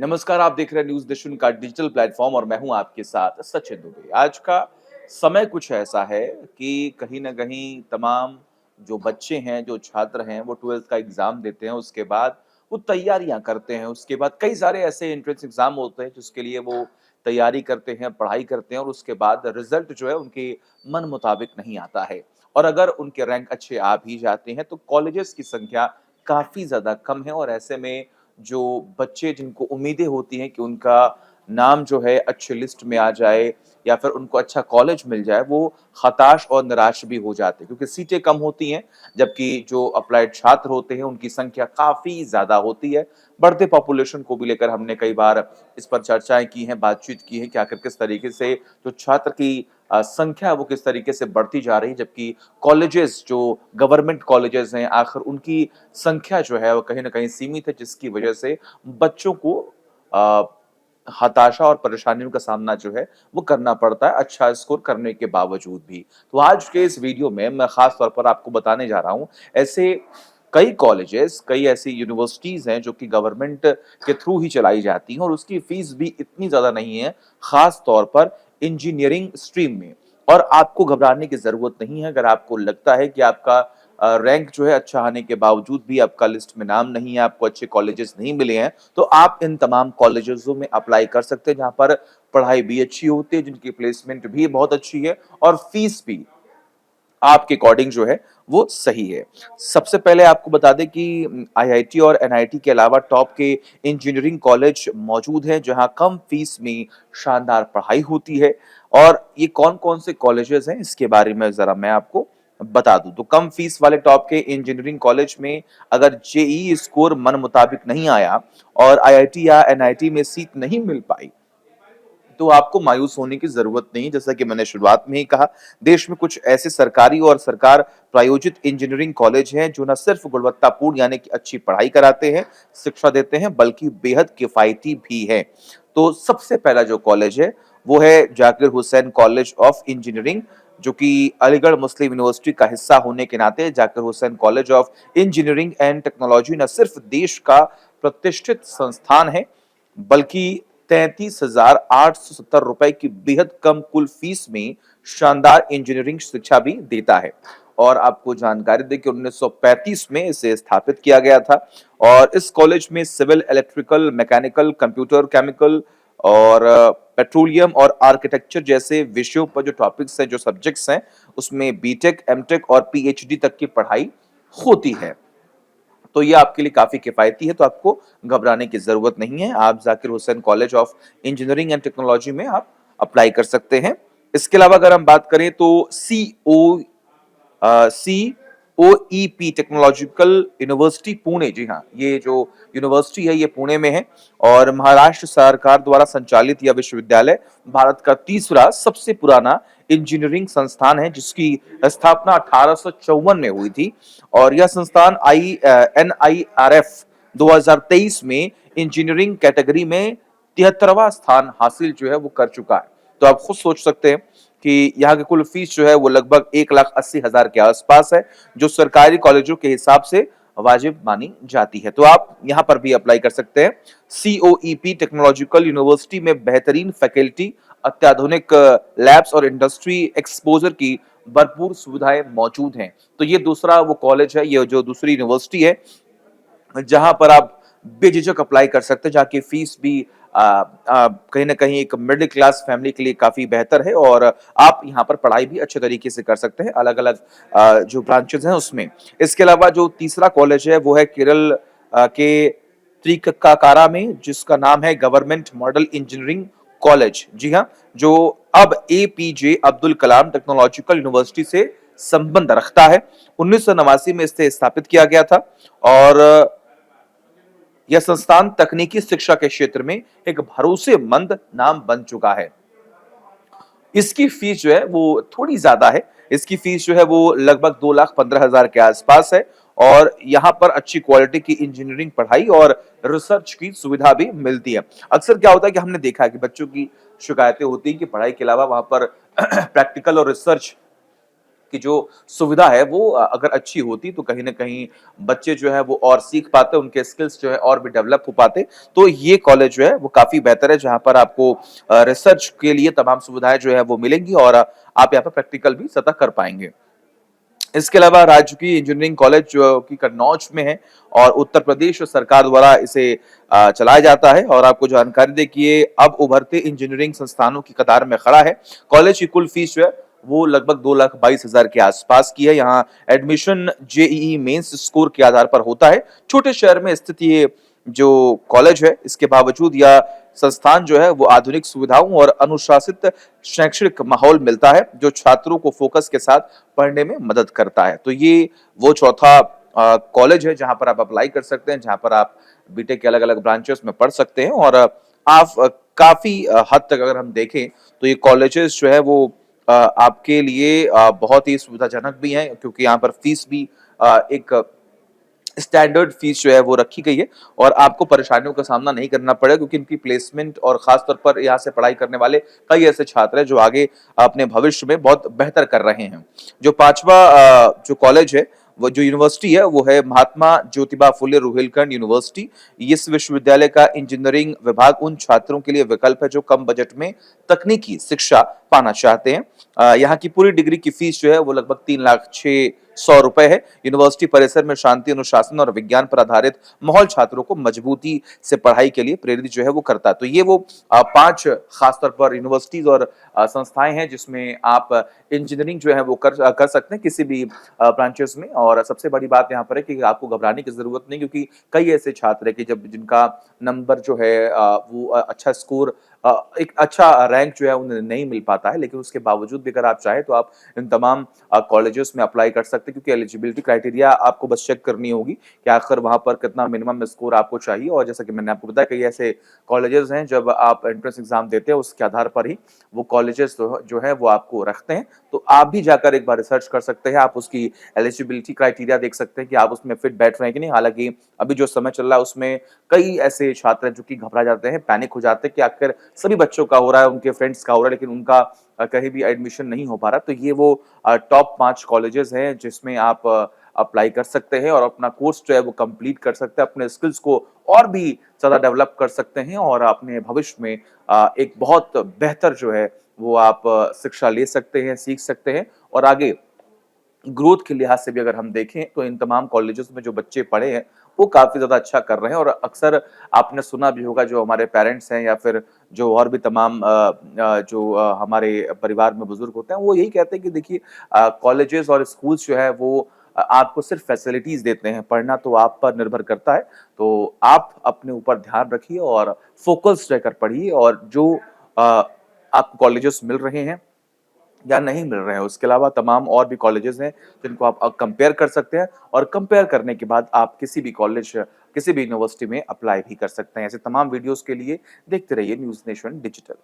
नमस्कार, आप देख रहे हैं न्यूज़ देशन का डिजिटल प्लेटफ़ॉर्म और मैं हूँ आपके साथ सचिन दुबे। आज का समय कुछ ऐसा है कि कहीं न कहीं तमाम जो बच्चे हैं, जो छात्र हैं, वो 12th का एग्ज़ाम देते हैं, उसके बाद वो तैयारियाँ करते हैं। उसके बाद कई सारे ऐसे एंट्रेंस एग्ज़ाम होते हैं, जिसके लिए वो तैयारी करते हैं, पढ़ाई करते हैं और उसके बाद रिज़ल्ट जो है उनके मन मुताबिक नहीं आता है। और अगर उनके रैंक अच्छे आ भी जाते हैं, तो कॉलेजेस की संख्या काफ़ी ज़्यादा कम है और ऐसे में जो बच्चे जिनको उम्मीदें होती हैं कि उनका नाम जो है अच्छी लिस्ट में आ जाए या फिर उनको अच्छा कॉलेज मिल जाए, वो हताश और निराश भी हो जाते हैं क्योंकि सीटें कम होती हैं, जबकि जो अप्लाइड छात्र होते हैं, उनकी संख्या काफ़ी ज़्यादा होती है। बढ़ते पॉपुलेशन को भी लेकर हमने कई बार इस पर चर्चाएँ की हैं, बातचीत की है कि आखिर किस तरीके से जो छात्र की संख्या है, वो किस तरीके से बढ़ती जा रही है, जबकि कॉलेजेस जो गवर्नमेंट कॉलेजेस हैं, आखिर उनकी संख्या जो है वो कहीं न कहीं सीमित है, जिसकी वजह से बच्चों को अ, हताशा और परेशानियों का सामना जो है वो करना पड़ता है, अच्छा स्कोर करने के बावजूद भी। तो आज के इस वीडियो में मैं ख़ास तौर पर आपको बताने जा रहा हूँ, ऐसे कई कॉलेजेस, कई ऐसी यूनिवर्सिटीज़ हैं जो कि गवर्नमेंट के थ्रू ही चलाई जाती हैं और उसकी फ़ीस भी इतनी ज़्यादा नहीं है, ख़ास तौर पर इंजीनियरिंग स्ट्रीम में। और आपको घबराने की ज़रूरत नहीं है अगर आपको लगता है कि आपका रैंक जो है अच्छा आने के बावजूद भी आपका लिस्ट में नाम नहीं है, आपको अच्छे कॉलेजेस नहीं मिले हैं, तो आप इन तमाम कॉलेजेज़ों में अप्लाई कर सकते हैं, जहाँ पर पढ़ाई भी अच्छी होती है, जिनकी प्लेसमेंट भी बहुत अच्छी है और फीस भी आपके अकॉर्डिंग जो है वो सही है। सबसे पहले आपको बता दें कि आईआईटी और एनआईटी के अलावा टॉप के इंजीनियरिंग कॉलेज मौजूद हैं, जहाँ कम फीस में शानदार पढ़ाई होती है और ये कौन-कौन से कॉलेजेस हैं, इसके बारे में ज़रा मैं आपको बता दूँ। तो कम फीस वाले टॉप के इंजीनियरिंग कॉलेज में अगर जेईई स्कोर मन मुताबिक नहीं आया और आईआईटी या एनआईटी में सीट नहीं मिल पाई, तो आपको मायूस होने की ज़रूरत नहीं। जैसा कि मैंने शुरुआत में ही कहा, देश में कुछ ऐसे सरकारी और सरकार प्रायोजित इंजीनियरिंग कॉलेज हैं, जो न सिर्फ़ गुणवत्तापूर्ण यानी कि अच्छी पढ़ाई कराते हैं, शिक्षा देते हैं, बल्कि बेहद किफ़ायती भी हैं। तो सबसे पहला जो कॉलेज है, वो है Zakir Hussain college of engineering, जो कि अलीगढ़ मुस्लिम यूनिवर्सिटी का हिस्सा होने के नाते Zakir Hussain college of engineering and technology न सिर्फ़ देश का प्रतिष्ठित संस्थान है, बल्कि 33,870 रुपए की बेहद कम कुल फीस में शानदार इंजीनियरिंग शिक्षा भी देता है। और आपको जानकारी दें कि 1935 में इसे स्थापित किया गया था और इस कॉलेज में civil, electrical, mechanical, computer, chemical और पेट्रोलियम और आर्किटेक्चर जैसे विषयों पर जो टॉपिक्स हैं, जो सब्जेक्ट्स हैं, उसमें बीटेक, एमटेक और पीएचडी तक की पढ़ाई होती है। तो ये आपके लिए काफ़ी किफ़ायती है, तो आपको घबराने की ज़रूरत नहीं है। आप Zakir Hussain college of engineering and technology में आप अप्लाई कर सकते हैं। इसके अलावा अगर हम बात करें तो सीओईपी टेक्नोलॉजिकल यूनिवर्सिटी पुणे, जी हाँ, ये जो यूनिवर्सिटी है ये पुणे में है और महाराष्ट्र सरकार द्वारा संचालित यह विश्वविद्यालय भारत का तीसरा सबसे पुराना इंजीनियरिंग संस्थान है, जिसकी स्थापना 1854 में हुई थी और यह संस्थान एनआईआरएफ 2023 में इंजीनियरिंग कैटेगरी में 73वां स्थान हासिल जो है वो कर चुका है। तो आप खुद सोच सकते हैं कि यहाँ की कुल फीस जो है वो लगभग 1,80,000 के आसपास है, जो सरकारी कॉलेजों के हिसाब से वाजिब मानी जाती है। तो आप यहाँ पर भी अप्लाई कर सकते हैं। सीओईपी टेक्नोलॉजिकल यूनिवर्सिटी में बेहतरीन फैकल्टी, अत्याधुनिक लैब्स और इंडस्ट्री एक्सपोजर की भरपूर सुविधाएं मौजूद हैं। तो ये दूसरा वो कॉलेज है, ये जो दूसरी यूनिवर्सिटी है, जहाँ पर आप बेझिझक अप्लाई कर सकते हैं, जहाँ की फीस भी कहीं न कहीं एक मिडल क्लास फैमिली के लिए काफ़ी बेहतर है और आप यहाँ पर पढ़ाई भी अच्छे तरीके से कर सकते हैं, अलग-अलग जो ब्रांचेज़ हैं उसमें। इसके अलावा जो तीसरा कॉलेज है वो है केरल के त्रिक्काकारा में, जिसका नाम है गवर्नमेंट मॉडल इंजीनियरिंग कॉलेज। जी हाँ, जो अब APJ Abdul Kalam technological university से संबंध रखता है। 1989 में इसे स्थापित किया गया था और यह संस्थान तकनीकी शिक्षा के क्षेत्र में एक भरोसेमंद नाम बन चुका है। इसकी फीस जो है वो थोड़ी ज़्यादा है। इसकी फीस जो है वो लगभग 2,15,000 के आसपास है और यहाँ पर अच्छी क्वालिटी की इंजीनियरिंग पढ़ाई और रिसर्च की सुविधा भी मिलती है। अक्सर क्या होता है कि हमने देखा है कि बच्चों की शिकायतें होती हैं कि पढ़ाई के अलावा वहाँ पर प्रैक्टिकल और रिसर्च की जो सुविधा है वो अगर अच्छी होती तो कहीं न कहीं बच्चे जो है वो और सीख पाते, उनके स्किल्स जो है और भी डेवलप हो पाते। तो ये कॉलेज जो है वो काफ़ी बेहतर है जहाँ पर आपको रिसर्च के लिए तमाम सुविधाएँ जो है वो मिलेंगी और आप यहाँ पे प्रैक्टिकल भी सतह कर पाएँगे। इसके अलावा राजकीय इंजीनियरिंग कॉलेज जो कि कन्नौज में है और उत्तर प्रदेश सरकार द्वारा इसे चलाया जाता है और आपको जानकारी दें कि ये अब उभरते इंजीनियरिंग संस्थानों की कतार में खड़ा है। कॉलेज की कुल फीस जो है वो लगभग 2,22,000 के आसपास की है। यहाँ एडमिशन जेईई मेंस स्कोर के आधार पर होता है। छोटे शहर में स्थित ये जो कॉलेज है इसके बावजूद या संस्थान जो है वो आधुनिक सुविधाओं और अनुशासित शैक्षणिक माहौल मिलता है जो छात्रों को फोकस के साथ पढ़ने में मदद करता है। तो ये वो चौथा कॉलेज है जहाँ पर आप अप्लाई कर सकते हैं, जहाँ पर आप बीटेक के अलग-अलग ब्रांचेस में पढ़ सकते हैं और आप काफ़ी हद तक अगर हम देखें तो ये कॉलेजेस जो है वो आपके लिए बहुत ही सुविधाजनक भी हैं क्योंकि यहाँ पर फीस भी एक स्टैंडर्ड फीस जो है वो रखी गई है और आपको परेशानियों का सामना नहीं करना पड़ेगा क्योंकि इनकी प्लेसमेंट और खास तौर पर यहाँ से पढ़ाई करने वाले कई ऐसे छात्र हैं जो आगे अपने भविष्य में बहुत बेहतर कर रहे हैं। जो पांचवा जो कॉलेज है वो जो यूनिवर्सिटी है वो है महात्मा ज्योतिबा फुले रुहेलखंड यूनिवर्सिटी। इस विश्वविद्यालय का इंजीनियरिंग विभाग उन छात्रों के लिए विकल्प है जो कम बजट में तकनीकी शिक्षा पाना चाहते हैं। यहाँ की पूरी डिग्री की फीस जो है वो लगभग 3,06,100 रुपए है। यूनिवर्सिटी परिसर में शांति, अनुशासन और विज्ञान पर आधारित माहौल छात्रों को मजबूती से पढ़ाई के लिए प्रेरित जो है वो करता है। तो ये वो 5 खासतौर पर यूनिवर्सिटीज़ और संस्थाएँ हैं जिसमें आप इंजीनियरिंग जो है वो कर सकते हैं किसी भी ब्रांचेस में और सबसे बड़ी बात यहाँ पर है कि आपको घबराने की ज़रूरत नहीं क्योंकि कई ऐसे छात्र हैं कि जब जिनका नंबर जो है वो अच्छा स्कोर एक अच्छा रैंक जो है उन्हें नहीं मिल पाता है, लेकिन उसके बावजूद भी अगर आप चाहें तो आप इन तमाम कॉलेजेस में अप्लाई कर सकते हैं क्योंकि एलिजिबिलिटी क्राइटेरिया आपको बस चेक करनी होगी कि आखिर वहाँ पर कितना मिनिमम स्कोर आपको चाहिए और जैसा कि मैंने आपको बताया कई ऐसे कॉलेजेस हैं जब आप एंट्रेंस एग्जाम देते हैं उसके आधार पर ही वो कॉलेजेस जो है वो आपको रखते हैं। तो आप भी जाकर एक बार रिसर्च कर सकते हैं, आप उसकी एलिजिबिलिटी क्राइटेरिया देख सकते हैं कि आप उसमें फिट बैठ रहे हैं कि नहीं। हालाँकि अभी जो समय चल रहा है उसमें कई ऐसे छात्र हैं जो कि घबरा जाते हैं, पैनिक हो जाते हैं कि आखिर सभी बच्चों का हो रहा है, उनके फ्रेंड्स का हो रहा है, लेकिन उनका कहीं भी एडमिशन नहीं हो पा रहा। तो ये वो टॉप 5 कॉलेजेस हैं जिसमें आप अप्लाई कर सकते हैं और अपना कोर्स जो है वो कंप्लीट कर सकते हैं, अपने स्किल्स को और भी ज़्यादा डेवलप कर सकते हैं और अपने भविष्य में एक बहुत बेहतर जो है वो आप शिक्षा ले सकते हैं, सीख सकते हैं और आगे ग्रोथ के लिहाज से भी अगर हम देखें तो इन तमाम कॉलेजेस में जो बच्चे पढ़े हैं, वो काफ़ी ज़्यादा अच्छा कर रहे हैं और अक्सर आपने सुना भी होगा जो हमारे पेरेंट्स हैं या फिर जो और भी तमाम जो हमारे परिवार में बुज़ुर्ग होते हैं, वो यही कहते हैं कि देखिए कॉलेजेस और स्कूल्स जो है वो आपको सिर्फ़ फैसिलिटीज़ देते हैं, पढ़ना तो आप पर निर्भर करता है। तो आप अपने ऊपर ध्यान रखिए और फ़ोकस्ड रहकर पढ़िए और जो अ, आपको कॉलेजेस मिल रहे हैं या नहीं मिल रहे हैं। उसके अलावा तमाम और भी कॉलेजेज़ हैं जिनको आप कंपेयर कर सकते हैं और कंपेयर करने के बाद आप किसी भी कॉलेज, किसी भी यूनिवर्सिटी में अप्लाई भी कर सकते हैं। ऐसे तमाम वीडियोज़ के लिए देखते रहिए न्यूज़ नेशन डिजिटल।